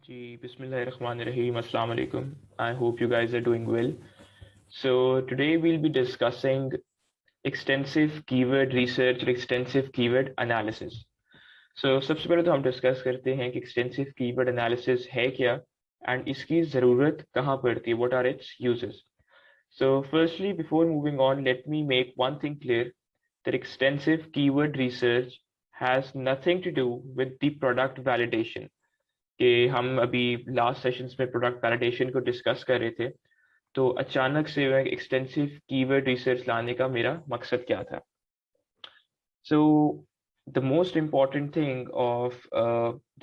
जी बिस्मिल्लाहिर्रहमानिर्रहीम अस्सलाम वालेकुम. I hope you guys are doing well. So today we'll be discussing extensive keyword research और extensive keyword analysis. So सबसे पहले तो हम डिस्कस करते हैं कि extensive keyword analysis है क्या and इसकी ज़रूरत कहाँ पड़ती है, what are its uses. So firstly, before moving on, let me make one thing clear that extensive keyword research has nothing to do with the product validation. कि हम अभी लास्ट सेशंस में प्रोडक्ट वैलिडेशन को discuss कर रहे थे, तो अचानक से एक्सटेंसिव कीवर्ड रिसर्च लाने का मेरा मकसद क्या था. So the most important thing of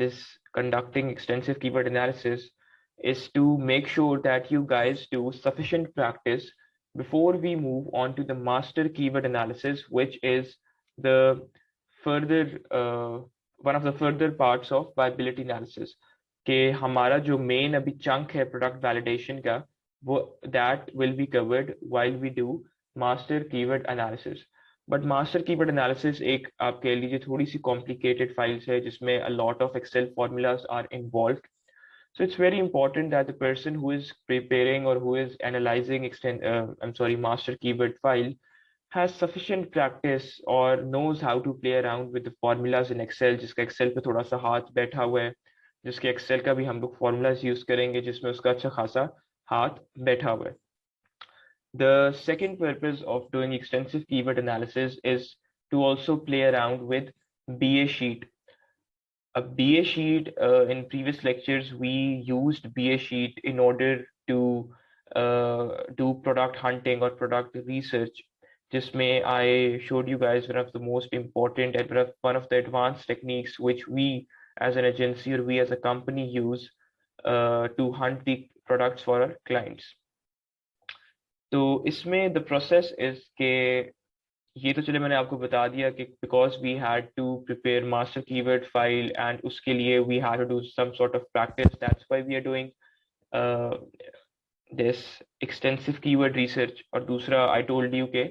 this conducting extensive keyword analysis is to make sure that you guys do sufficient practice before we move on to the master keyword analysis, which is the further one of the further parts of viability analysis. कि हमारा जो main अभी chunk है product validation का, वो that will be covered while we do master keyword analysis. But master keyword analysis एक आप कह लीजिए थोड़ी सी कॉम्प्लिकेटेड फाइल्स है जिसमें a lot of excel formulas are involved. So it's very important that the person who is preparing or who is analyzing master keyword file has sufficient practice or knows how to play around with the formulas in Excel, जिसका Excel पे थोड़ा सा हाथ बैठा हुआ है, जिसके Excel का भी हम लोग formulas यूज करेंगे जिसमें उसका अच्छा खासा हाथ बैठा हुआ है. The second purpose of doing extensive keyword analysis is to also play around with BA sheet. A BA sheet, in previous lectures, we used BA sheet in order to do product hunting or product research. Jisme I showed you guys one of the most important and one of the advanced techniques which we as an agency or we as a company use to hunt the products for our clients. तो इसमें the process is के ये तो चले मैंने आपको बता दिया कि because we had to prepare master keyword file and उसके लिए we had to do some sort of practice, that's why we are doing this extensive keyword research. और दूसरा आई टोल्ड यू के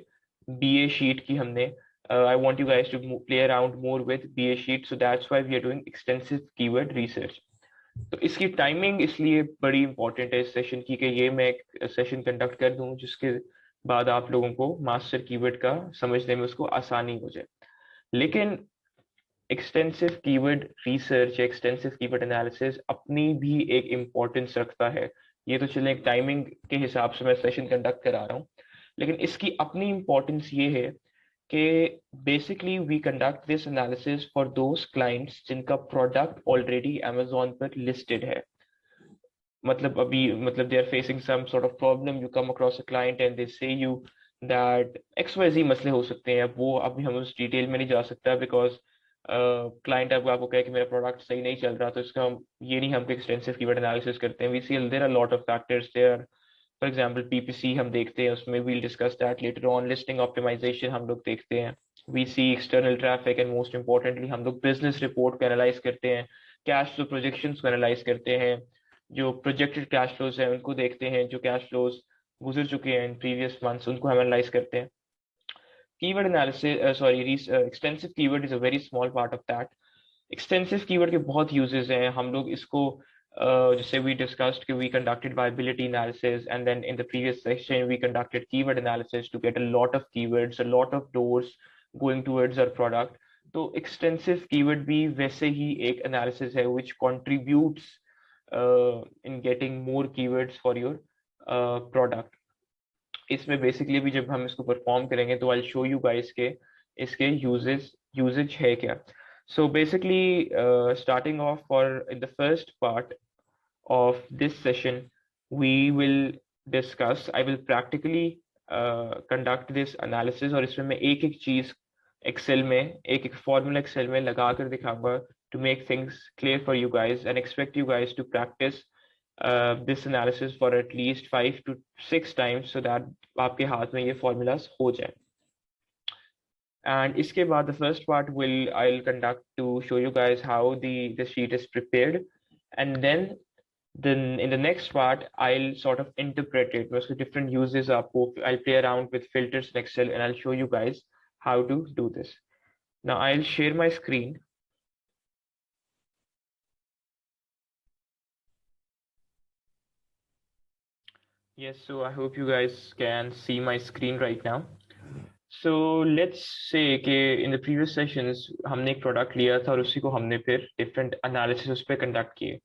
बीए शीट की हमने I want you guys to play around more with BA sheet, so that's why we are doing extensive keyword research. तो इसकी timing इसलिए बड़ी important है इस सेशन की कि ये मैं एक सेशन कंडक्ट कर दूं जिसके बाद आप लोगों को मास्टर कीवर्ड का समझने में उसको आसानी हो जाए. लेकिन एक्सटेंसिव कीवर्ड रिसर्च या एक्सटेंसिव कीवर्ड एनालिसिस अपनी भी एक इम्पोर्टेंस रखता है. ये तो चले एक टाइमिंग के हिसाब से मैं सेशन कंडक्ट करा रहा हूँ, लेकिन इसकी अपनी इम्पोर्टेंस ये है कि basically we conduct this analysis for those clients जिनका प्रोडक्ट ऑलरेडी अमेजोन पर लिस्टेड है. मतलब अभी मतलब they are facing some sort of problem, you come across a client and they say you that XYZ मसले हो सकते हैं. अब वो अभी हम उस डिटेल में नहीं जा सकता बिकॉज क्लाइंट अब आपको कहे कि मेरा प्रोडक्ट सही नहीं चल रहा, तो इसका ये नहीं हम एक्सटेंसिव कीवर्ड एनालिसिस करते हैं. We see there are lot of factors there. For example PPC हम देखते हैं, उसमें we'll discuss that later on. Listing optimization हम लोग देखते हैं. We see external traffic and most importantly हम लोग बिजनेस रिपोर्ट को एनालाइज करते हैं, कैश फ्लो प्रोजेक्शंस को एनालाइज करते हैं, जो प्रोजेक्टेड कैश फ्लोज हैं उनको देखते हैं, जो कैश फ्लोज गुजर चुके हैं इन प्रीवियस मंथ्स उनको हम एनालाइज करते हैं. Keyword analysis extensive keyword is a very small part of that. Extensive keyword के बहुत यूजेस हैं. हम लोग इसको जैसे वी डिस्कस्ड कि we conducted viability analysis and then in the previous session we conducted keyword analysis to get a lot of keywords, a lot of doors going towards our product. तो extensive keyword भी वैसे ही एक analysis है which contributes in getting more keywords for your product. इसमें basically भी जब हम इसको परफॉर्म करेंगे तो आई शो यू गाइस के इसके यूजेज है क्या. So basically, starting off for in the first part of this session, we will discuss. I will practically conduct this analysis और इसमें मैं एक एक चीज Excel में एक एक फॉर्मूला Excel में लगा कर दिखाऊंगा to make things clear for you guys and expect you guys to practice this analysis for at least 5 to 6 times so that आपके हाथ में ये formulas हो जाए. And iske baad, the first part I'll conduct to show you guys how the sheet is prepared, and then in the next part I'll sort of interpret it. Because different uses I'll play around with filters in Excel and I'll show you guys how to do this. Now I'll share my screen. Yes, so I hope you guys can see my screen right now. So let's say कि in the previous sessions हमने एक product लिया था और उसी को हमने फिर different analysis उस पे conduct किए.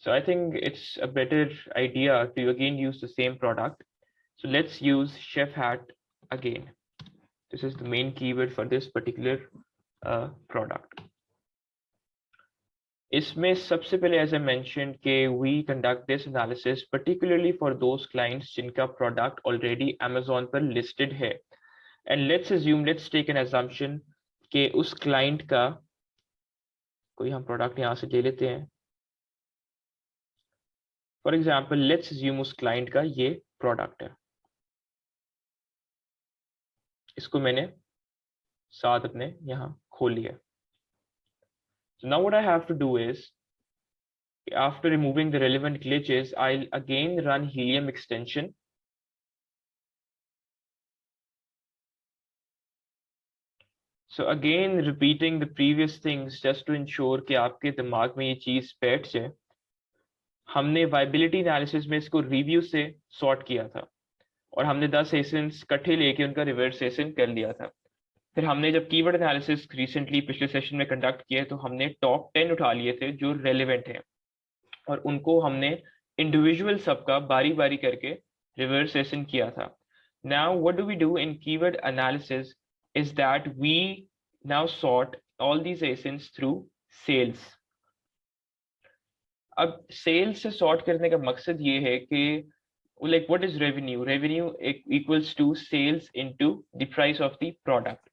So I think it's a better idea to again use the same product. So let's use chef hat again. This is the main keyword for this particular product. इसमें सबसे पहले as I mentioned कि we conduct this analysis particularly for those clients जिनका product already Amazon पर listed है. And let's take an assumption कि उस client का कोई हम product यहाँ से ले लेते हैं. For example, let's assume उस client का ये product है. इसको मैंने साथ अपने यहाँ खोल लिया. So now what I have to do is, after removing the relevant glitches, I'll again run Helium extension. So again repeating the previous things just to ensure कि आपके दिमाग में ये चीज बैठ जाए. हमने viability analysis में इसको review से sort किया था और हमने 10 ASINs इकट्ठे लेके उनका reverse ASIN कर लिया था. फिर हमने जब कीवर्ड एनालिसिस रिसेंटली पिछले सेशन में कंडक्ट किए तो हमने टॉप 10 उठा लिए थे जो रेलेवेंट हैं और उनको हमने इंडिविजुअल सबका बारी बारी करके रिवर्स सेशन किया था. Now what do we do in keyword analysis is that we now sort all these ASINs through sales. अब सेल्स से सॉर्ट करने का मकसद ये है कि like what is revenue? Revenue equals to sales into the price of the product.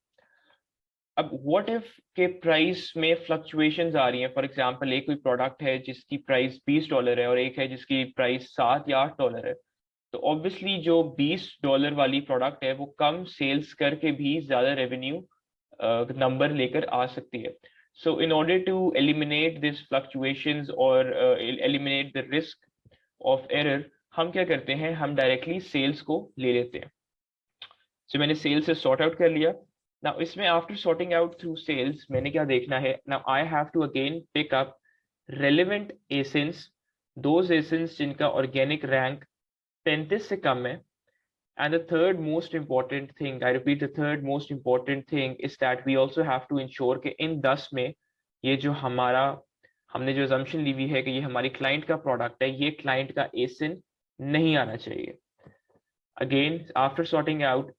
अब what if के प्राइस में फ्लक्चुएशंस आ रही हैं. फॉर एग्जांपल एक कोई प्रोडक्ट है जिसकी प्राइस $20 है और एक है जिसकी प्राइस $7 या $8 है. तो ऑब्वियसली जो $20 वाली प्रोडक्ट है वो कम सेल्स करके भी ज्यादा रेवेन्यू नंबर लेकर आ सकती है. So in order to eliminate this fluctuations और eliminate the risk of error, हम क्या करते हैं, हम डायरेक्टली सेल्स को ले लेते हैं. सो मैंने सेल्स से सॉर्ट आउट कर लिया. Now इसमें after sorting out through sales मैंने क्या देखना है. Now I have to again pick up relevant ASINs, those ASINs जिनका organic rank 35 से कम है. And the third most important thing, I repeat, the third most important thing is that we also have to ensure कि इन 10 में ये जो हमारा हमने जो assumption ली हुई है कि ये हमारी client का product है, ये client का ASIN नहीं आना चाहिए. Again after sorting out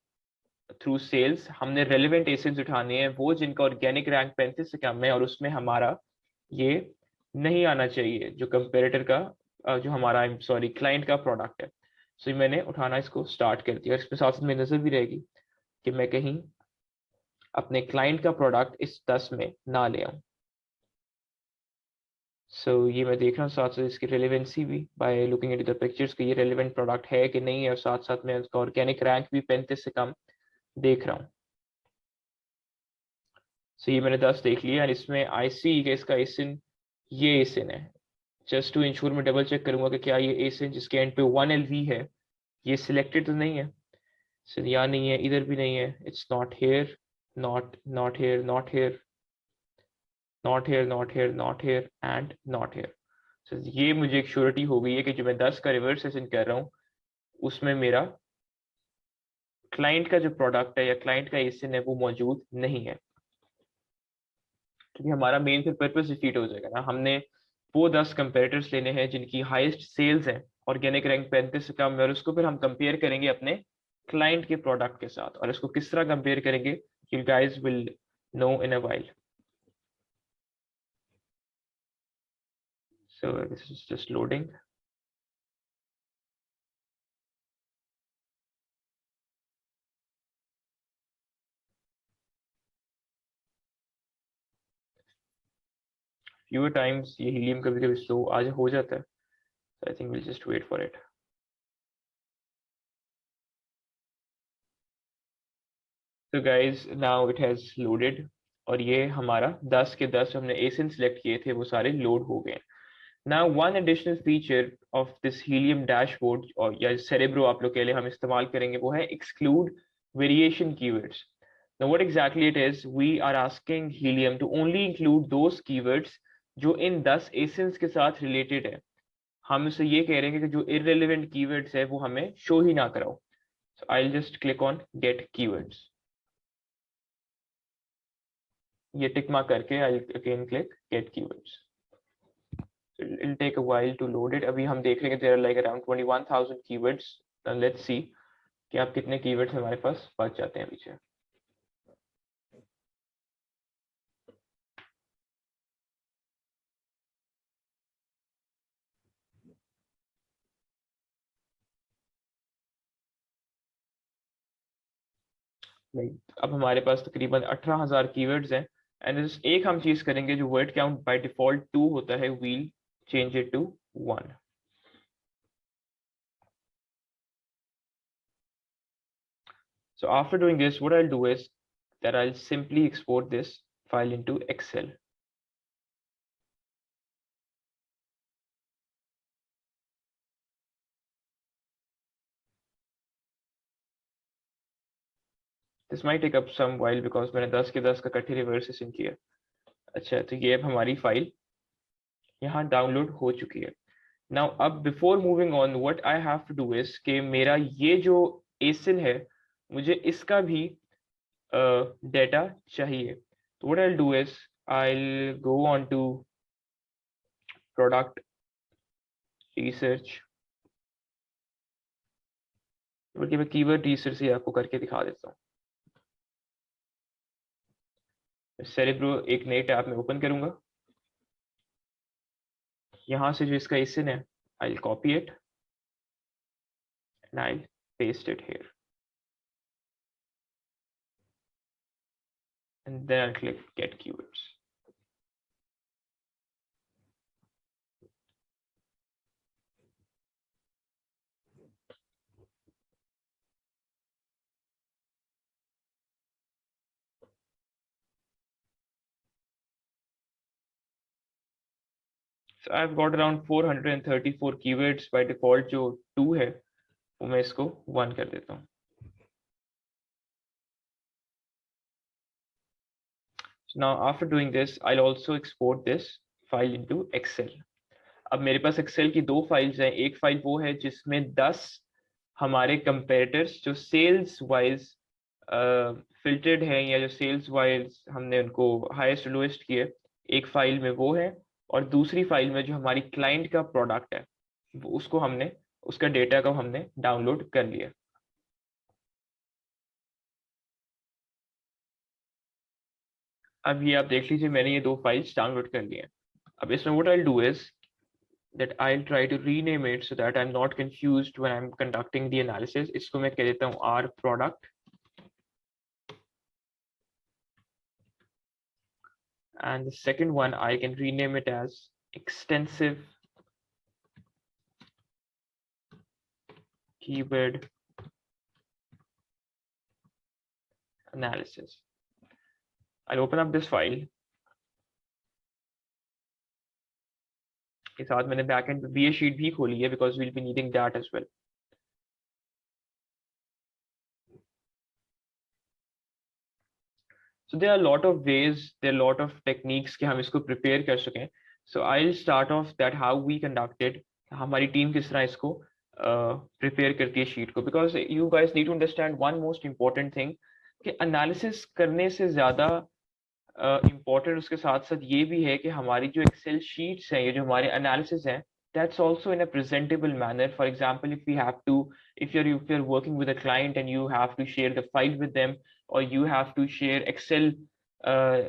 through sales हमने रेलेवेंट एसिड्स उठाने हैं वो जिनका ऑर्गेनिक रैंक 35 से कम है और उसमें हमारा ये नहीं आना चाहिए जो कंपेरेटर का जो हमारा क्लाइंट का प्रोडक्ट है. सो मैंने उठाना इसको स्टार्ट कर दिया. इसमें साथ में नजर भी रहेगी कि मैं कहीं अपने क्लाइंट का प्रोडक्ट इस 10 में ना ले आऊं. सो ये मैं देख रहा हूँ साथ साथ इसकी रेलेवेंसी भी by looking at the pictures कि ये रेलेवेंट प्रोडक्ट है कि नहीं है और साथ साथ में उसका ऑर्गेनिक रैंक भी 35 से कम देख रहा हूँ. सो ये मैंने 10 देख लिया और इसमें आई सी कि इसका एसिन ये एसिन है. जस्ट टू इंश्योर मैं डबल चेक करूंगा कि क्या ये एसिन जिसके एंड पे 1LV है ये सिलेक्टेड तो नहीं है. सो यहाँ नहीं है, इधर भी नहीं है. It's not here, not here, not here, not here, not here, not here and not here. So ये मुझे एक श्योरिटी हो गई है कि जो मैं 10 का रिवर्स एसिन कर रहा हूँ उसमें मेरा क्लाइंट का जो प्रोडक्ट है या क्लाइंट का एसिन है वो मौजूद नहीं है. क्योंकि हमारा मेन फिर पर्पस डिफीट हो जाएगा ना. हमने वो 10 कंपेरेटर्स लेने हैं जिनकी हाईएस्ट सेल्स है, ऑर्गेनिक रैंक 35 से कम है और उसको फिर हम कंपेयर करेंगे अपने क्लाइंट के प्रोडक्ट के साथ. और इसको किस तरह कंपेयर करेंगे you guys will know in a while. So this is just loading. Few times ये हीलियम कभी कभी स्लो आज हो जाता है. I think we'll just wait for it. So guys, now it has loaded और ये हमारा 10 के 10 हमने एसिन सेलेक्ट किए थे वो सारे लोड हो गए. Now one additional feature of this Helium dashboard और या Cerebro आप लोग के लिए हम इस्तेमाल करेंगे वो है exclude variation keywords. Now what exactly it is, we are asking Helium to only include those keywords जो इन 10 ASINs के साथ related है. हम इससे ये कह रहे हैं कि जो irrelevant keywords है वो हमें शो ही ना कराओ. So I'll just click on get keywords. ये टिक मार्क करके I'll again click get keywords. So it'll take a while to load it. अभी हम देख रहे हैं there are like around 21,000 keywords. Now let's see कि आप कितने keywords हमारे पास बच जाते हैं पीछे. अब हमारे पास तकरीबन 18,000 कीवर्ड्स हैं. एंड एक हम चीज करेंगे जो वर्ड काउंट बाय डिफॉल्ट 2 होता है, we'll change it to 1. So after doing this, what I'll do is that I'll simply export this file into Excel. This might take up some while because मैंने 10 के 10 का इकट्ठे रिवर्सेशन किया. अच्छा, तो ये अब हमारी फाइल यहाँ डाउनलोड हो चुकी है. Now अब before moving on, what I have to do is कि मेरा ये जो ASIN है मुझे इसका भी डेटा चाहिए. So what I'll do is I'll go on to product research. बल्कि मैं कीवर्ड रिसर्च ही आपको करके दिखा देता हूँ. सेरेब्रो एक नई टैब में ओपन करूंगा. यहाँ से जो इसका ASIN है I'll copy it and I'll paste it here. And then I'll click get keywords. So I've got around 434 keywords by default. जो 2 है वो मैं इसको 1 कर देता हूँ. So now after doing this, I'll also export this file into Excel. अब मेरे पास Excel की 2 फाइल्स हैं. एक फाइल वो है जिसमें 10 हमारे कंपेरेटर्स जो सेल्स वाइज फिल्टर्ड हैं या जो सेल्स वाइज हमने उनको हाईएस्ट लोएस्ट किए, एक फाइल में वो है. और दूसरी फाइल में जो हमारी क्लाइंट का प्रोडक्ट है वो उसको हमने उसका डेटा को हमने डाउनलोड कर लिया. अब ये आप देख लीजिए मैंने ये 2 फाइल्स डाउनलोड कर लिए. अब इसमें what I'll do is that I'll try to rename it so that I'm not confused when I'm conducting the analysis. इसको मैं कह देता हूँ R product. And the second one I can rename it as extensive keyword analysis. I'll open up this file. के साथ मैंने backend पे VS sheet भी खोली है because we'll be needing that as well. So there are a lot of ways, there are a lot of techniques कि हम इसको prepare कर सकें. So I'll start off that how we conducted. हमारी team किस तरह इसको prepare करती है sheet को, because you guys need to understand one most important thing कि analysis करने से ज़्यादा important उसके साथ साथ ये भी है कि हमारी जो Excel sheets हैं, ये जो हमारे analysis हैं, that's also in a presentable manner. For example, if you're working with a client and you have to share the file with them, or you have to share Excel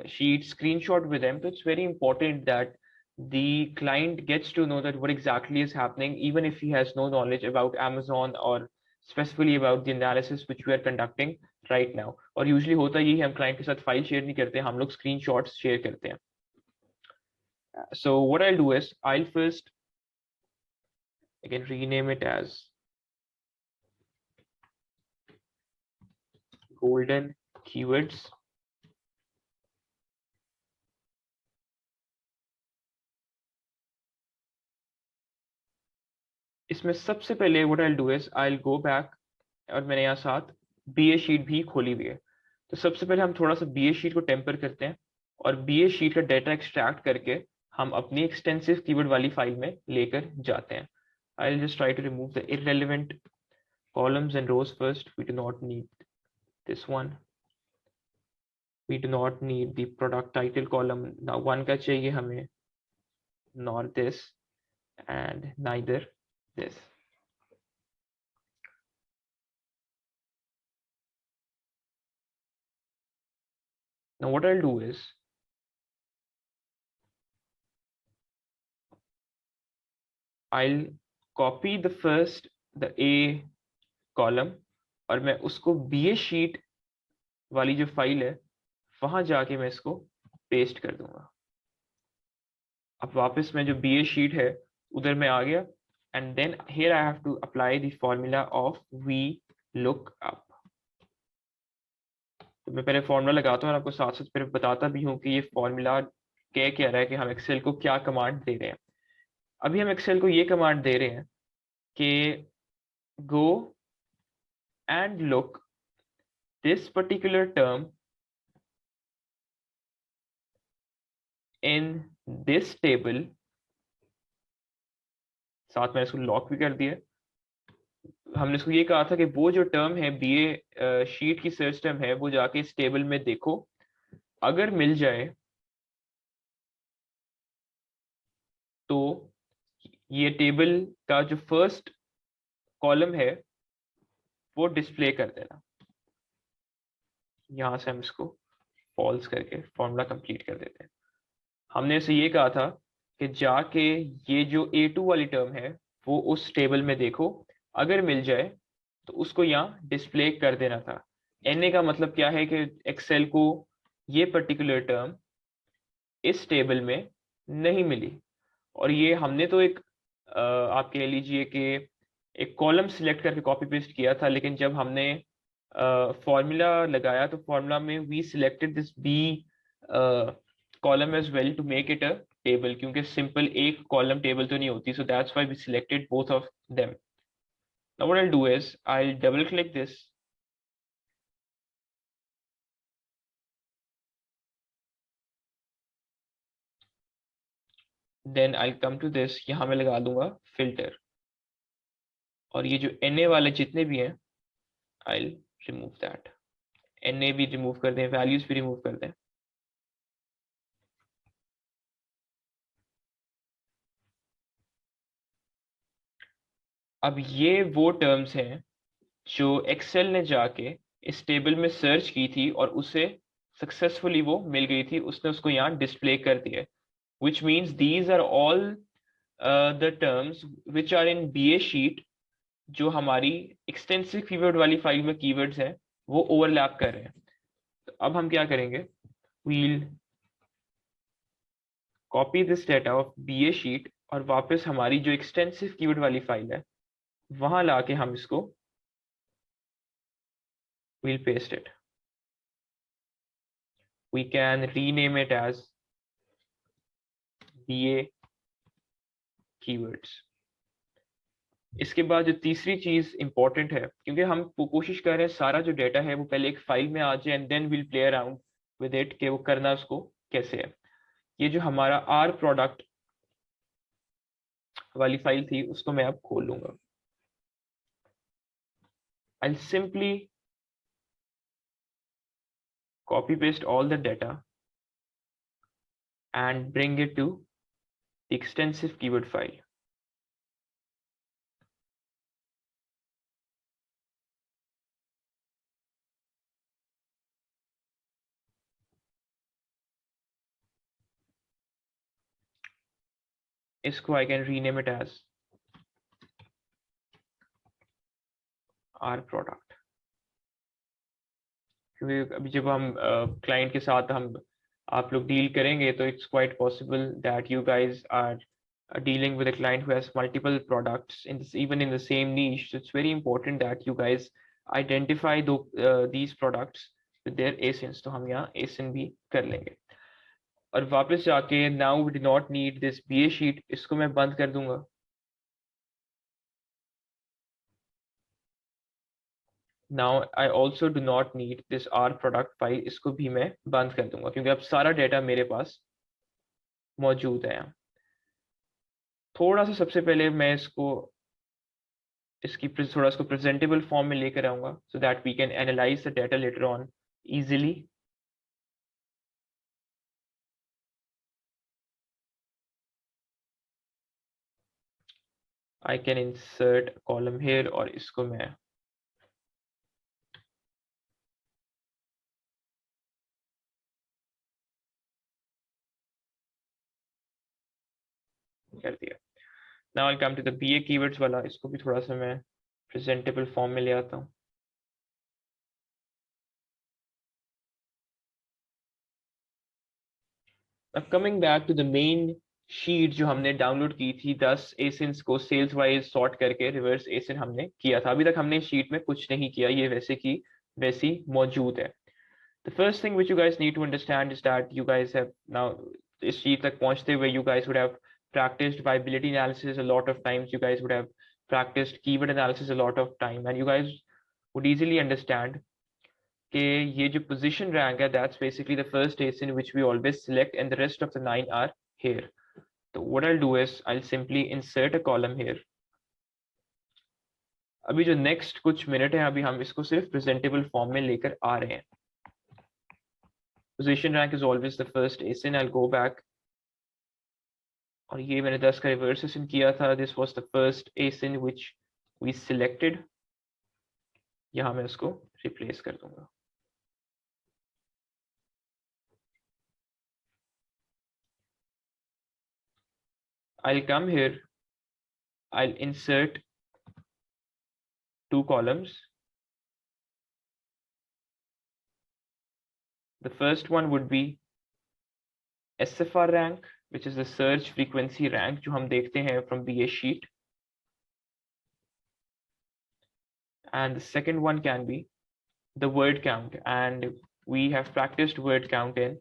sheet screenshot with them, so it's very important that the client gets to know that what exactly is happening, even if he has no knowledge about Amazon or specifically about the analysis which we are conducting right now. और usually होता यही है, हम client के साथ file share नहीं करते, हम लोग screenshots share करते हैं. So what I'll do is I'll first again rename it as golden keywords. इसमें सबसे पहले what I'll do is I'll go back, और मैंने यहाँ साथ BA sheet भी खोली हुई है. तो सबसे पहले हम थोड़ा सा BA sheet को टेम्पर करते हैं और BA sheet का डेटा एक्सट्रैक्ट करके हम अपनी एक्सटेंसिव कीवर्ड वाली फाइल में लेकर जाते हैं. I'll just try to remove the irrelevant columns and rows first. We do not need this one. We do not need the product title column. Now one का चाहिए हमें, nor this and neither this. Now what I'll do is I'll copy the A column और मैं उसको BA sheet वाली जो file है वहां जाके मैं इसको पेस्ट कर दूंगा. अब वापस मैं जो BA sheet है उधर मैं आ गया and then here I have to apply the formula of VLOOKUP. तो मैं पहले फॉर्मूला लगाता हूँ और आपको साथ साथ फिर बताता भी हूँ कि ये फॉर्मूला कह रहा है कि हम एक्सेल को क्या कमांड दे रहे हैं. अभी हम एक्सेल को ये कमांड दे रहे हैं कि go and look this particular term in this table. साथ में इसको लॉक भी कर दिया. हमने इसको ये कहा था कि वो जो टर्म है BA शीट की सर्च टर्म है वो जाके इस टेबल में देखो, अगर मिल जाए तो ये टेबल का जो फर्स्ट कॉलम है वो डिस्प्ले कर देना. यहां से हम इसको फॉल्स करके फॉर्मूला कंप्लीट कर देते हैं. हमने इसे ये कहा था कि जाके ये जो A2 वाली टर्म है वो उस टेबल में देखो, अगर मिल जाए तो उसको यहाँ डिस्प्ले कर देना था. NA का मतलब क्या है कि एक्सेल को ये पर्टिकुलर टर्म इस टेबल में नहीं मिली और ये हमने तो एक आप कह लीजिए कि एक कॉलम सिलेक्ट करके कॉपी पेस्ट किया था, लेकिन जब हमने फॉर्मूला लगाया तो फॉर्मूला में we selected this B column as well to make it a table, क्योंकि सिंपल एक कॉलम टेबल तो नहीं होती. So that's why we selected both of them. Now what I'll do is I'll double click this. Then I'll come to this. यहाँ मैं लगा दूंगा filter और ये जो NA वाले जितने भी हैं I'll remove that. NA भी रिमूव कर दें, वैल्यूज भी रिमूव कर दें. अब ये वो टर्म्स हैं जो एक्सेल ने जाके इस टेबल में सर्च की थी और उसे सक्सेसफुली वो मिल गई थी, उसने उसको यहाँ डिस्प्ले कर दिया. which means these are all the terms which are in BA sheet जो हमारी एक्सटेंसिव कीवर्ड वाली फाइल में कीवर्ड्स हैं वो ओवरलैप कर रहे हैं. तो अब हम क्या करेंगे, we'll copy this data of BA sheet और वापस हमारी जो एक्सटेंसिव कीवर्ड वाली फाइल है वहां लाके हम इसको we'll paste it. We can rename it as BA keywords. इसके बाद जो तीसरी चीज इंपॉर्टेंट है, क्योंकि हम कोशिश कर रहे हैं सारा जो डेटा है वो पहले एक फाइल में आ जाए and then we'll play around with it कि वो करना उसको कैसे है. ये जो हमारा आर प्रोडक्ट वाली फाइल थी उसको मैं अब खोल लूंगा. I'll simply copy paste all the data and bring it to the extensive keyword file. इसको I can rename it as R product. क्योंकि अभी जब हम क्लाइंट के साथ हम आप लोग डील करेंगे तो it's quite possible that you guys are dealing with a client who has multiple products in this, even in the same niche. So it's very important that you guys identify these products with their ASINs. तो हम यहाँ ASIN भी कर लेंगे और वापस जाके now we do not need this BA sheet, इसको मैं बंद कर दूंगा. Now I also do not need this R product file, इसको भी मैं बंद कर दूंगा क्योंकि अब सारा डेटा मेरे पास मौजूद है. थोड़ा सा सबसे पहले मैं इसकी थोड़ा इसको प्रेजेंटेबल फॉर्म में लेकर आऊंगा so that we can analyse the data later on easily. I can insert a column here और इसको मैं कर दिया. Now I'll come to the BA keywords वाला, इसको भी थोड़ा सा मैं प्रेजेंटेबल फॉर्म में ले आता हूँ. Now coming back to the main sheet जो हमने डाउनलोड की थी 10 एसिन्स को सेल्स वाइज सॉर्ट करके रिवर्स एसिन हमने किया था. अभी तक हमने शीट में कुछ नहीं किया, ये वैसे की वैसी मौजूद है. The first thing which you guys need to understand is that you guys have now इस शीट तक पहुंचते हुए you guys would have practiced viability analysis a lot of times. You guys would have practiced keyword analysis a lot of time, and you guys would easily understand कि ये जो position rank है that's basically the first asin which we always select and the rest of the 9 are here. So what I'll do is I'll simply insert a column here. अभी जो next कुछ minute है अभी हम इसको सिर्फ presentable form में लेकर आ रहे हैं. Position rank is always the first asin. I'll go back. और ये मैंने 10 का रिवर्स asin किया था. This was the first asin which we selected. यहाँ मैं उसको replace कर दूंगा. I'll come here. I'll insert 2 columns. The first one would be SFR rank, which is the search frequency rank जो हम देखते हैं from BA sheet. And the second one can be the word count, and we have practiced word count in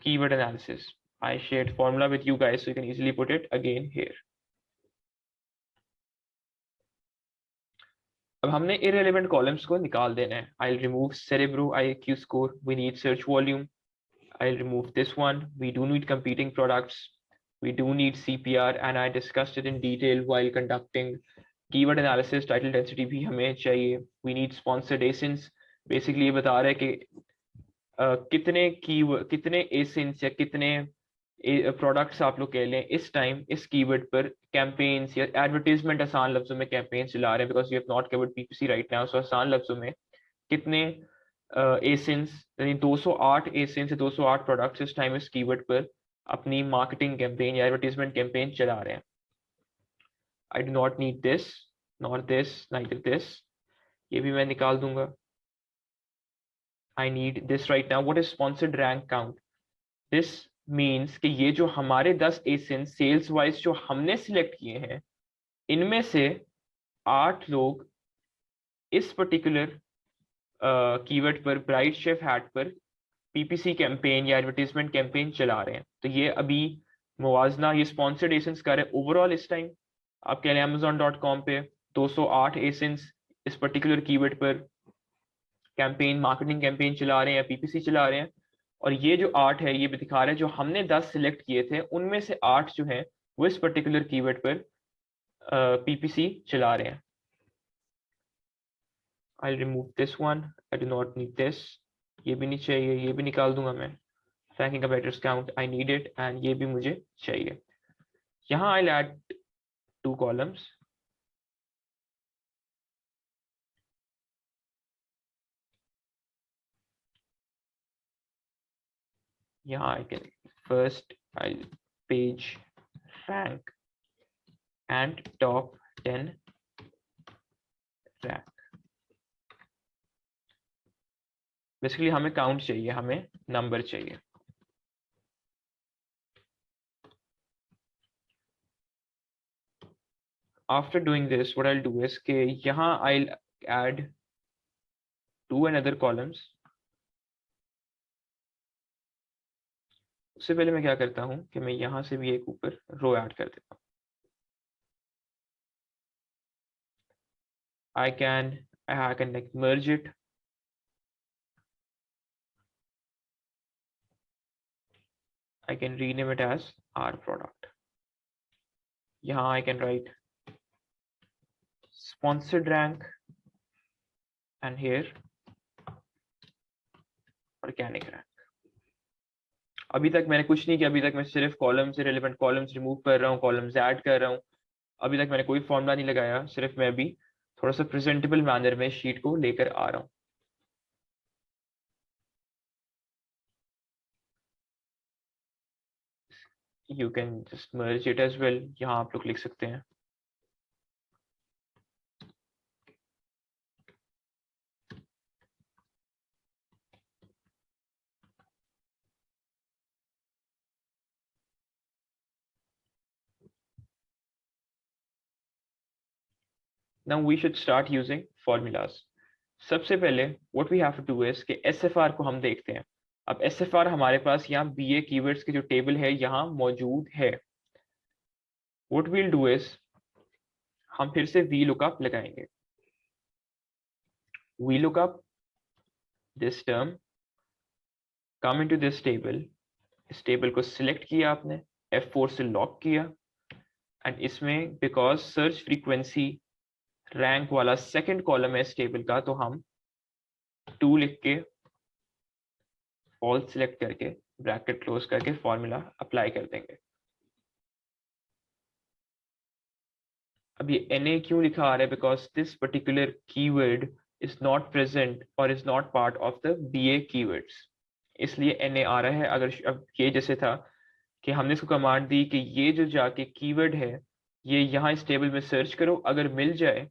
keyword analysis. I shared formula with you guys so you can easily put it again here. अब हमने irrelevant columns को निकाल देना है. I'll remove Cerebro IQ score. We need search volume. I'll remove this one. We do need competing products. We do need CPR, and I discussed it in detail while conducting keyword analysis. Title density भी हमें चाहिए. We need sponsored asins. Basically ये बता रहा है कि कितने asins या कितने प्रोडक्ट्स आप लोग कह लें इस टाइम इस कीवर्ड पर कैंपेन्स या एडवर्टीजमेंट आसान लफ्जों में कैंपेन चला रहे हैं, because you have not covered PPC right now. So आसान लफ्जों में कितने एसिन्स यानी 208 एसिन्स से 208 प्रोडक्ट्स इस टाइम इस कीवर्ड पर अपनी मार्केटिंग कैंपेन या एडवर्टीजमेंट कैंपेन चला रहे हैं. I do not need this not this neither this. ये भी मैं निकाल दूंगा. I need this right now. What is sponsored rank count? This means कि ये जो हमारे 10 एसिन सेल्स वाइज जो हमने सिलेक्ट किए हैं इनमें से 8 लोग इस पर्टिकुलर कीवर्ड पर ब्राइट शेफ हैट पर पीपीसी कैंपेन या एडवर्टीजमेंट कैंपेन चला रहे हैं. तो ये अभी मुवाजना ये स्पॉन्सर्ड एसिन्स कर रहे हैं ओवरऑल. इस टाइम आप कह लें Amazon.com पे 208 एसिन्स इस पर्टिकुलर कीवर्ड पर कैंपेन मार्केटिंग कैंपेन चला रहे हैं या पीपीसी चला रहे हैं. और ये जो 8 है ये भी दिखा रहा है जो हमने 10 सिलेक्ट किए थे उनमें से 8 जो हैं वो इस पर्टिकुलर कीवर्ड पर पीपीसी चला रहे हैं. I'll remove this one. I do not need this. ये भी नहीं चाहिए, ये भी निकाल दूंगा मैं. Ranking competitors count, I need it, and ये भी मुझे चाहिए. यहाँ I'll add 2 columns. यहाँ I can first I'll page rank and top 10 rank. Basically हमें काउंट चाहिए, हमें नंबर चाहिए. After doing this, what I'll do is कि यहाँ I'll add 2 another columns. उससे पहले मैं क्या करता हूँ कि मैं यहाँ से भी एक ऊपर रो ऐड कर देता हूँ. I can like merge it. I can rename it as our product. यहाँ I can write sponsored rank and here organic rank. अभी तक मैंने कुछ नहीं किया, अभी तक मैं सिर्फ कॉलम से रिलेवेंट कॉलम्स रिमूव कर रहा हूँ, कॉलम्स ऐड कर रहा हूँ। अभी तक मैंने कोई फॉर्मूला नहीं लगाया, सिर्फ मैं भी थोड़ा सा प्रेजेंटेबल मैनर में शीट को लेकर आ रहा हूँ। You can just merge it as well, यहाँ आप लोग लिख सकते हैं। Now we should start using formulas. सबसे पहले what we have to do is कि SFR को हम देखते हैं। अब SFR हमारे पास यहाँ BA keywords की जो टेबल है यहाँ मौजूद है। What we'll do is हम फिर से VLOOKUP लगाएंगे। VLOOKUP this term, come into this table, इस टेबल को सिलेक्ट किया आपने, F4 से लॉक किया एंड इसमें बिकॉज सर्च फ्रीक्वेंसी रैंक वाला सेकंड कॉलम है इस टेबल का, तो हम 2 लिख के ऑल सिलेक्ट करके ब्रैकेट क्लोज करके फॉर्मूला अप्लाई कर देंगे। अब ये NA क्यों लिखा आ रहा है? Because this particular keyword is not present और is not part of the BA keywords, इसलिए NA आ रहा है। अगर अब ये जैसे था कि हमने इसको कमांड दी कि ये जो जाके कीवर्ड है ये यहाँ इस टेबल में सर्च करो, अगर मिल जाए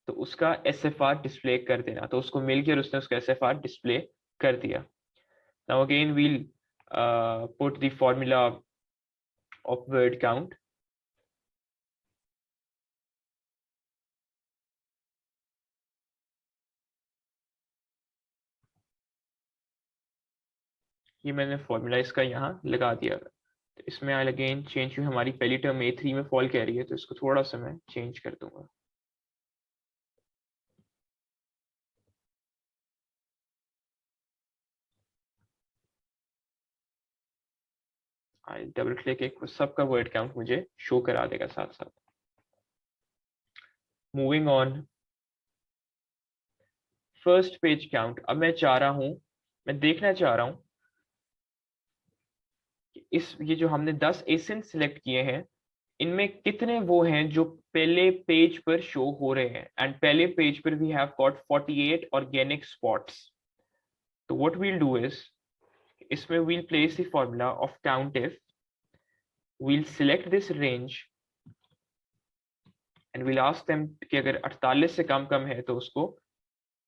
तो उसका SFR डिस्प्ले कर देना, तो उसको मिल गया और उसने उसका SFR डिस्प्ले कर दिया। Now again we'll put the formula of word count. ये मैंने फॉर्मूला इसका यहाँ लगा दिया। तो इसमें I'll again change, हमारी पहली टर्म A3 में फॉल कह रही है तो इसको थोड़ा सा मैं चेंज कर दूंगा। I'll डबल क्लिक, एक सबका वर्ड काउंट मुझे शो करा देगा साथ साथ। Moving on, first page count. अब मैं चाह रहा हूं, मैं देखना चाह रहा हूं कि इस ये जो हमने 10 एसेंस सिलेक्ट किए हैं इनमें कितने वो हैं जो पहले पेज पर शो हो रहे हैं। एंड पहले पेज पर we have got 48 organic spots. तो व्हाट वील डू इज, इसमें we'll place the formula of count if, we'll select this range and we'll ask them कि अगर 48 से कम है तो उसको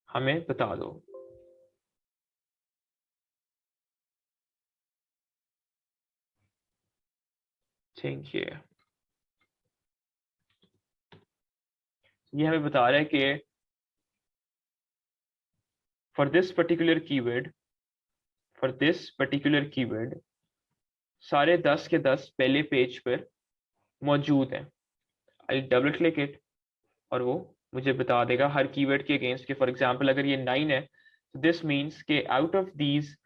हमें बता दो। ठीक है, ये हमें बता रहा है कि फॉर दिस पर्टिकुलर कीवर्ड सारे 10 के 10 पहले पेज पर मौजूद हैं। आई डबल क्लिक इट और वो मुझे बता देगा हर कीवर्ड के अगेंस्ट के। फॉर एग्जांपल अगर ये 9 है तो दिस मींस के आउट ऑफ दीज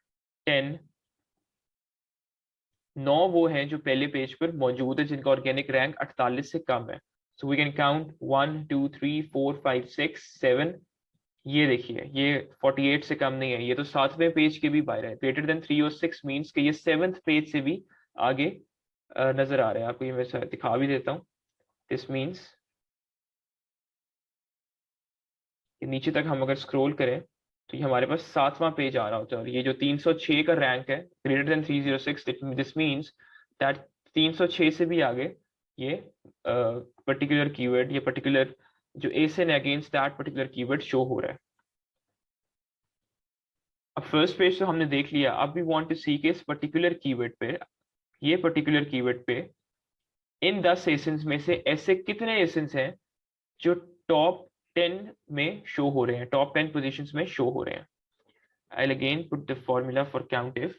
10, 9 वो हैं जो पहले पेज पर मौजूद है जिनका ऑर्गेनिक रैंक 48 से कम है। So we can count 1 2 3 4 5 6 7। ये देखिए ये 48 से कम नहीं है, ये तो 7वें पेज के भी बाहर है। ग्रेटर देन 3 और 6 मींस कि ये 7th पेज से भी आगे नजर आ रहा है। आपको ये मैं दिखा भी देता हूँ। दिस मींस नीचे तक हम अगर स्क्रॉल करें तो ये हमारे पास 7वां पेज आ रहा होता है। और ये जो 306 का रैंक है greater than 306, this means that 306 से भी आगे ये पर्टिकुलर कीवर्ड, ये पर्टिकुलर जो ASIN against that particular keyword show हो रहा है। अब फर्स्ट पेज तो हमने देख लिया। अब वी वांट टू सी के इस पर्टिकुलर कीवर्ड पे, ये पर्टिकुलर कीवर्ड पे इन 10 एसेंस में से ऐसे कितने एसेंस हैं जो टॉप 10 में शो हो रहे हैं, टॉप 10 पोजीशंस में शो हो रहे हैं। I'll again put the formula for count if,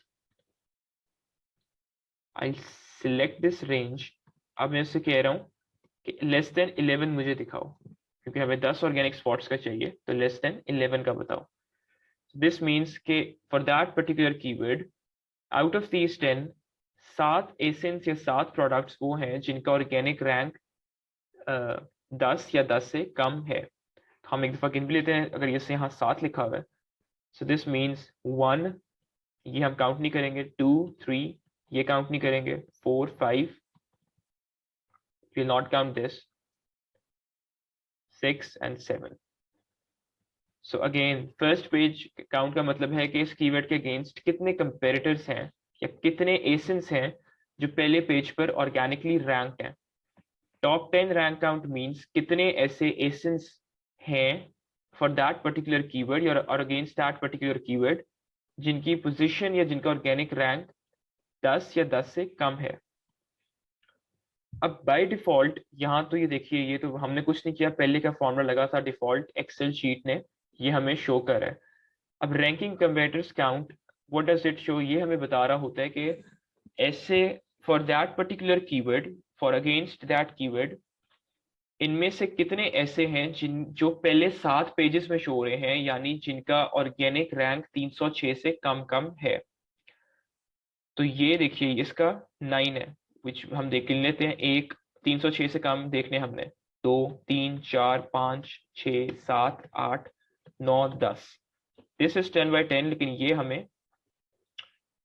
I'll select this range। अब मैं इससे कह रहा हूं कि लेस देन 11 मुझे दिखाओ, क्योंकि हमें 10 ऑर्गेनिक स्पॉट्स का चाहिए, तो लेस देन 11 का बताओ। दिस मीन्स के for that particular keyword out of these 10, 7 essence या 7 प्रोडक्ट्स वो हैं जिनका ऑर्गेनिक रैंक 10 या 10 से कम है। हम एक दफा गिन भी लेते हैं, अगर जैसे यहाँ 7 लिखा हुआ है, सो दिस मीन्स 1, ये हम काउंट नहीं करेंगे, 2 3 ये काउंट नहीं करेंगे, 4 5 will not count this, 6 and 7। So again first page count का मतलब है कि इस कीवर्ड के अगेंस्ट कितने कंपेरेटर्स हैं या कितने एसेंस हैं जो पहले पेज पर ऑर्गेनिकली रैंक्ड हैं। टॉप 10 रैंक काउंट मींस कितने ऐसे एसेंस हैं फॉर दैट पर्टिकुलर कीवर्ड और अगेंस्ट दैट पर्टिकुलर कीवर्ड जिनकी पोजीशन या जिनका ऑर्गेनिक रैंक 10 या 10 से कम है। अब बाय डिफॉल्ट यहाँ तो ये देखिए, ये तो हमने कुछ नहीं किया, पहले का फॉर्मूला लगा था डिफॉल्ट एक्सेल शीट ने, ये हमें शो कर रहा है। अब ranking comparators count what does it show, ये हमें बता रहा होता है कि ऐसे for that particular keyword, for against that keyword, इनमें से कितने ऐसे हैं जिन जो पहले 7 पेजेस में शो हो रहे हैं, यानी जिनका ऑर्गेनिक रैंक 306 से कम कम है। तो ये देखिए इसका 9 है, विच हम देख लेते हैं। एक 306 से कम देखने हमने, 2 3 4 5 6 7 8 9 10, दिस इज 10/10, लेकिन ये हमें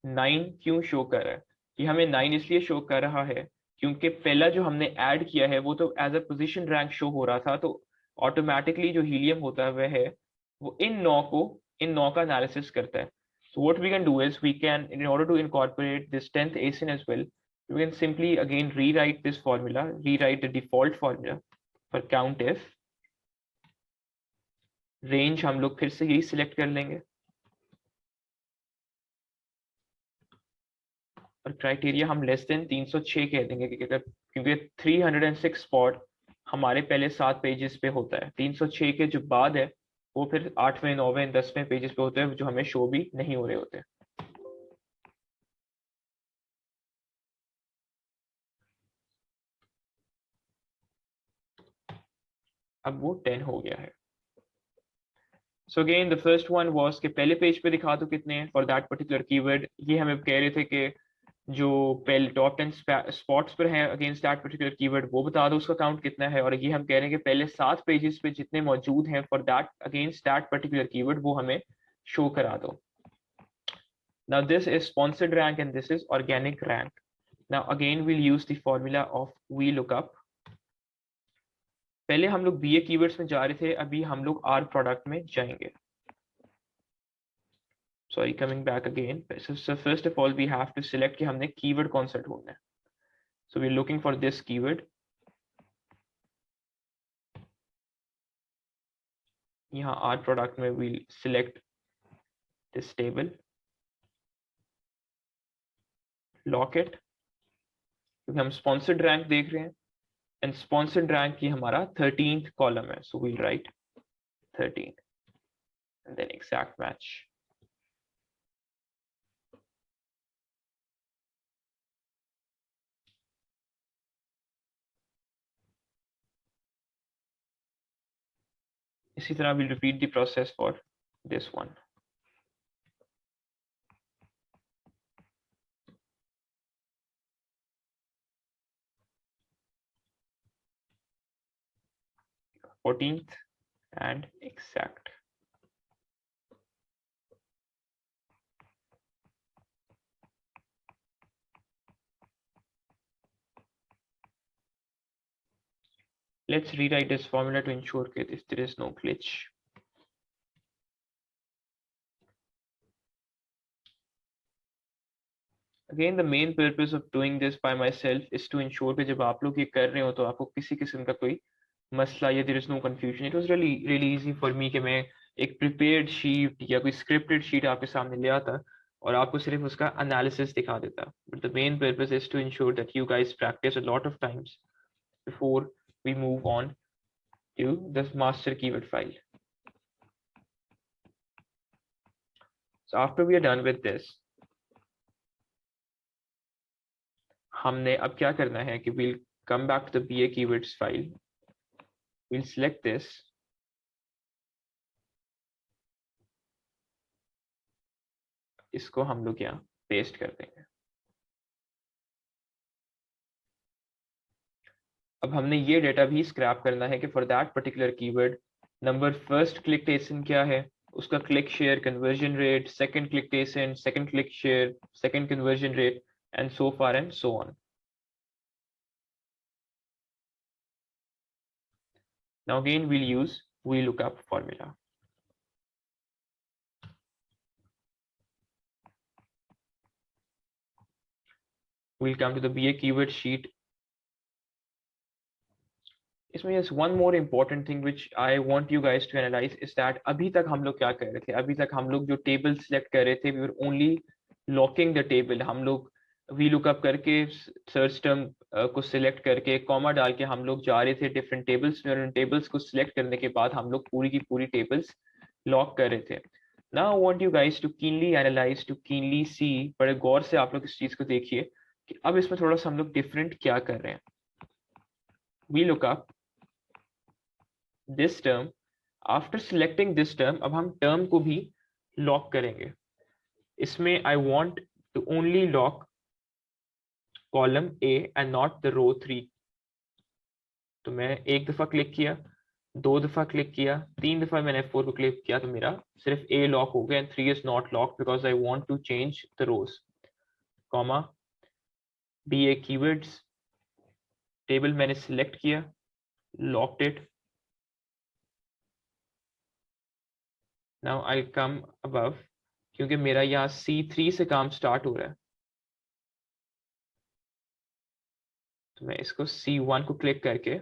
9 क्यों शो कर रहा है? ये हमें 9 इसलिए शो कर रहा है क्योंकि पहला जो हमने ऐड किया है वो तो as a position rank show हो रहा था, तो ऑटोमेटिकली जो हीलियम होता है वह है वो इन 9 का एनालिसिस करता है। So what we can do is we can, in order to incorporate this 10th ASIN as well, we can simply again rewrite this formula, rewrite the default formula for COUNTIF। Range हम लोग फिर से यही select कर लेंगे और criteria हम less than 306 कह देंगे, क्योंकि 306 स्पॉट हमारे पहले 7 पेजेस पे होता है। 306 के जो बाद है वो फिर 8वें 9वें 10वें पेजेस पे होते हैं, जो हमें शो भी नहीं हो रहे होते। अब वो 10 हो गया है। So again the first one was कि पहले पेज पे दिखा दो कितने हैं फॉर दैट पर्टिकुलर कीवर्ड। ये हमें कह रहे थे कि जो पहले टॉप 10 स्पॉट्स पर है अगेंस्ट दैट पर्टिकुलर कीवर्ड वो बता दो उसका काउंट कितना है, और ये हम कह रहे हैं कि पहले 7 पेजेस पे जितने मौजूद हैं for that against that particular keyword वो हमें शो करा दो। Now this is sponsored rank and this is organic rank. Now again we'll use the formula of VLOOKUP। पहले हम लोग BA keywords में जा रहे थे, अभी हम लोग R product में जाएंगे। Sorry, coming back again. So first of all we have to select कि हमने keyword कौन सा ढूंढना है। So we're looking for this keyword। यहाँ R product में we'll select this table, lock it, क्योंकि हम sponsored rank देख रहे हैं, and sponsored rank की हमारा 13th column है, so we'll write 13 and then exact match। इसी तरह we'll repeat the process for this one। Fourteenth and exact। Let's rewrite this formula to ensure that there is no glitch। Again, the main purpose of doing this by myself is to ensure कि जब आप लोग ये कर रहे हो तो आपको किसी किस्म का कोई मसला या there is no confusion। It was really easy for me कि मैं एक prepared sheet या कोई scripted sheet आपके सामने ले आता और आपको सिर्फ उसका analysis दिखा देता। But the main purpose is to ensure that you guys practice a lot of times before we move on to this master keyword file। So after we are done with this, हमने अब क्या करना है कि we'll come back to the BA keywords file, we'll select this, इसको हम लोग यहाँ पेस्ट कर देंगे। अब हमने ये डेटा भी स्क्रैप करना है कि for that particular keyword number first क्लिकटेशन क्या है, उसका click share conversion rate, second क्लिकटेशन, second click share, second conversion rate, and so far and so on. Now again we'll use VLOOKUP formula. We'll come to the BA keyword sheet. इसमें yes, one more important thing which I want you guys to analyze is that अभी तक हम लोग क्या कर रहे थे, अभी तक हम लोग जो टेबल सिलेक्ट कर रहे थे we were only locking the table. हम लोग VLOOKUP करके सर्च टर्म को सिलेक्ट करके कॉमा डाल के हम लोग जा रहे थे डिफरेंट टेबल्स में, और उन टेबल्स को सिलेक्ट करने के बाद हम लोग पूरी की पूरी टेबल्स लॉक कर रहे थे. Now I want you guys to keenly analyze, to keenly see, बड़े गौर से आप लोग इस चीज को देखिए कि अब इसमें थोड़ा सा हम लोग डिफरेंट क्या कर रहे हैं. VLOOKUP this term, after selecting this term अब हम term को भी lock करेंगे. इसमें I want to only lock column A and not the row 3. तो मैं एक दफा क्लिक किया, दो दफा क्लिक किया, तीन दफा मैंने F4 को क्लिक किया तो मेरा सिर्फ A लॉक हो गया, and 3 is not locked because I want to change the rows. comma BA keywords, table मैंने सिलेक्ट किया, locked it. Now I'll come above, क्योंकि मेरा यहाँ C3 से काम स्टार्ट हो रहा है तो मैं इसको C1 को क्लिक करके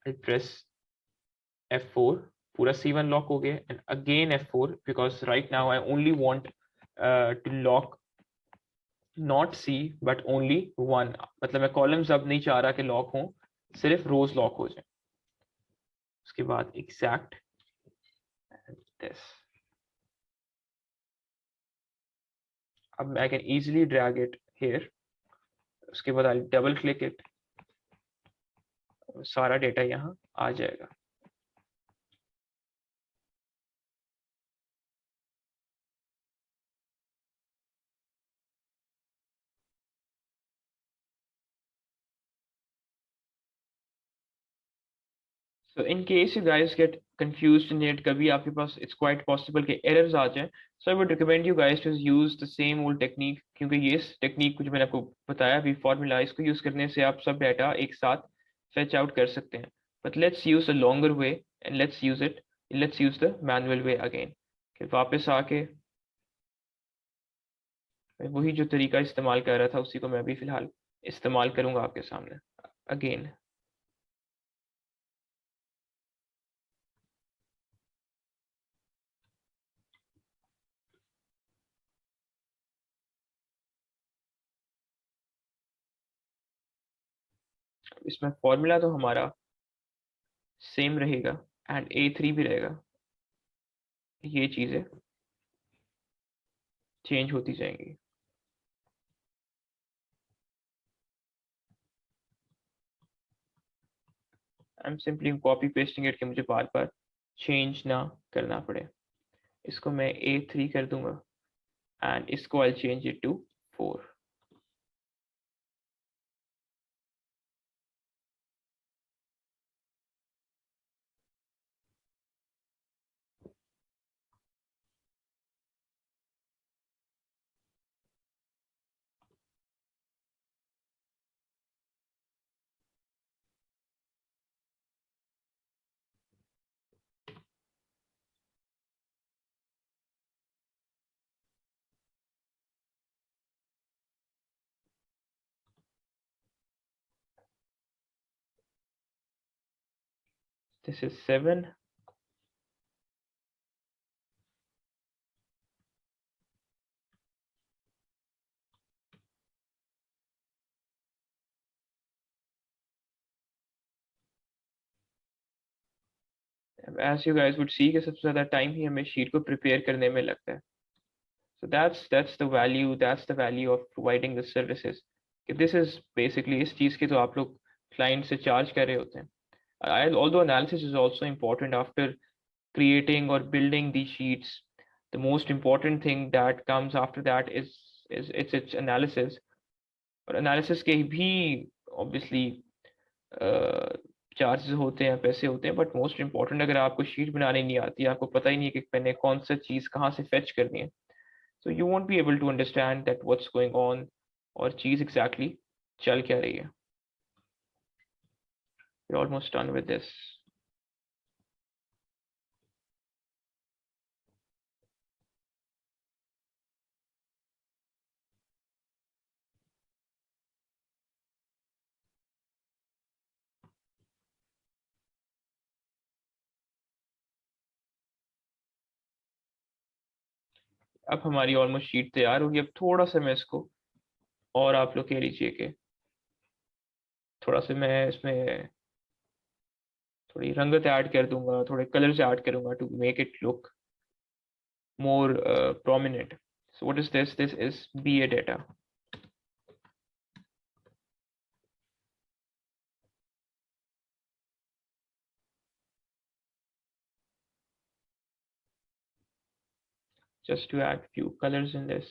I'll press F4, पूरा C1 लॉक हो गया, and again F4 because right now I only want to lock not C but only 1. मतलब मैं कॉलम्स अब नहीं चाह रहा कि लॉक हों, सिर्फ रोज लॉक हो जाए. उसके बाद exact and this. अब I can easily drag it here. उसके बाद I'll double click it, सारा डेटा यहाँ आ जाएगा. So in case you guys get confused in it, कभी आपके पास it's quite possible कि errors आ जाएं. So I would recommend you guys to use the same old technique, क्योंकि ये टेक्निक कुछ मैंने आपको बताया अभी फॉर्मूला, इसको यूज करने से आप सब डाटा एक साथ fetch out कर सकते हैं. But let's use a longer way and let's use the manual way again. कि वापस आके वही जो तरीका इस्तेमाल कर रहा था उसी को मैं भी फिलहाल इस्तेमाल करूंगा आपके सामने again. इसमें फॉर्मूला तो हमारा सेम रहेगा एंड A3 भी रहेगा, ये चीजें चेंज होती जाएंगी. I am simply copy pasting it कि मुझे बार बार चेंज ना करना पड़े. इसको मैं A3 कर दूंगा एंड इसको I change it to 4. This is 7. As you guys would see कि सबसे ज्यादा टाइम ही हमें शीट को प्रिपेयर करने में लगता है. So that's the value of providing the services. This is basically इस चीज के तो आप लोग क्लाइंट से चार्ज कर रहे होते हैं. Although analysis is also important after creating or building these sheets, the most important thing that comes after that is its analysis. और एनालिसिस के भी ऑब्वियसली चार्जेस होते हैं, पैसे होते हैं, बट मोस्ट इंपॉर्टेंट अगर आपको शीट बनानी नहीं आती, आपको पता ही नहीं है कि मैंने कौन सा चीज़ कहाँ से फेच करनी है, so you won't be able to understand that what's going on और चीज़ exactly चल क्या रही है. We're almost done with this. अब हमारी ऑलमोस्ट शीट तैयार होगी. अब थोड़ा सा मैं इसको और आप लोग कह लीजिए कि थोड़ा सा मैं इसमें थोड़ी रंगत ऐड कर दूंगा, थोड़े कलर्स ऐड करूंगा to make it look more prominent. So what is this? This is BA data. Just to add few colors in this.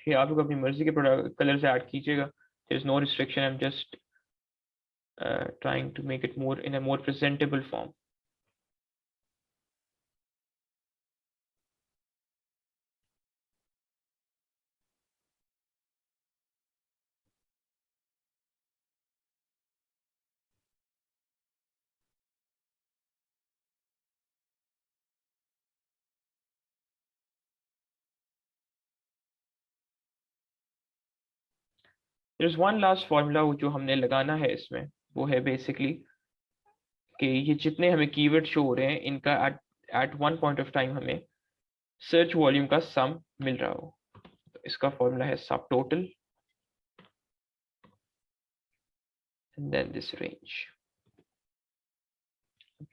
ये आप लोग अपनी मर्जी के प्रोडक्ट कलर्स ऐड कीजिएगा. There is no restriction. I'm just trying to make it more in a more presentable form. There is one last formula जो हमने लगाना है इसमें, वो है बेसिकली कि ये जितने हमें कीवर्ड शो हो रहे हैं इनका at one point of time हमें सर्च वॉल्यूम का सम मिल रहा हो. तो इसका फॉर्मूला है सब total and then this range.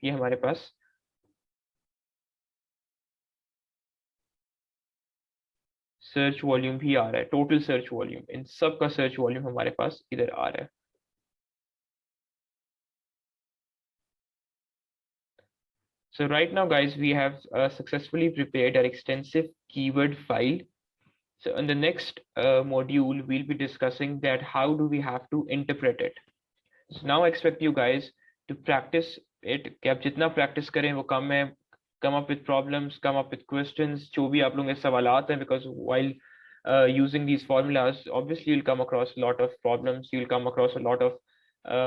ये हमारे पास सर्च वॉल्यूम भी आ रहा है, टोटल सर्च वॉल्यूम, इन सब का सर्च वॉल्यूम हमारे पास इधर आ रहा है. So right now guys, we have successfully prepared our extensive keyword file. So in the next module we'll be discussing that how do we have to interpret it. So now I expect you guys to practice it. कि आप जितना practice करें वो कम है. Come up with problems, come up with questions, जो भी आप लोगों के सवालात हैं, because while using these formulas, obviously you'll come across a lot of problems, you'll come across a lot of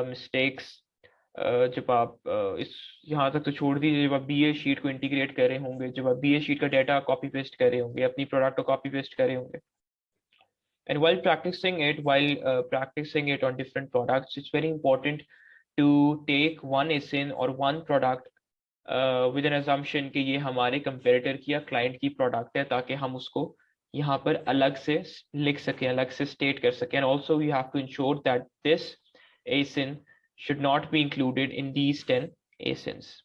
mistakes. जब आप इस यहाँ तक तो छोड़ दीजिए, जब आप BA शीट को इंटीग्रेट कर रहे होंगे, जब आप BA शीट का डाटा कॉपी पेस्ट कर रहे होंगे, अपनी प्रोडक्ट को कॉपी पेस्ट कर रहे होंगे. And while practicing it on different products, it's very important to take one ASIN or one product with an assumption कि ये हमारे competitor की या client की product है, ताकि हम उसको यहाँ पर अलग से लिख सकें, अलग से state कर सकें. And also we have to ensure that this ASIN should not be included in these 10 ASINs.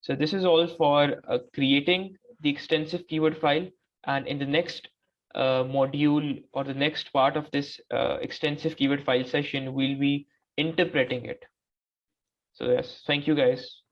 So this is all for creating the extensive keyword file, and in the next module or the next part of this extensive keyword file session, we'll be interpreting it. So yes, thank you guys.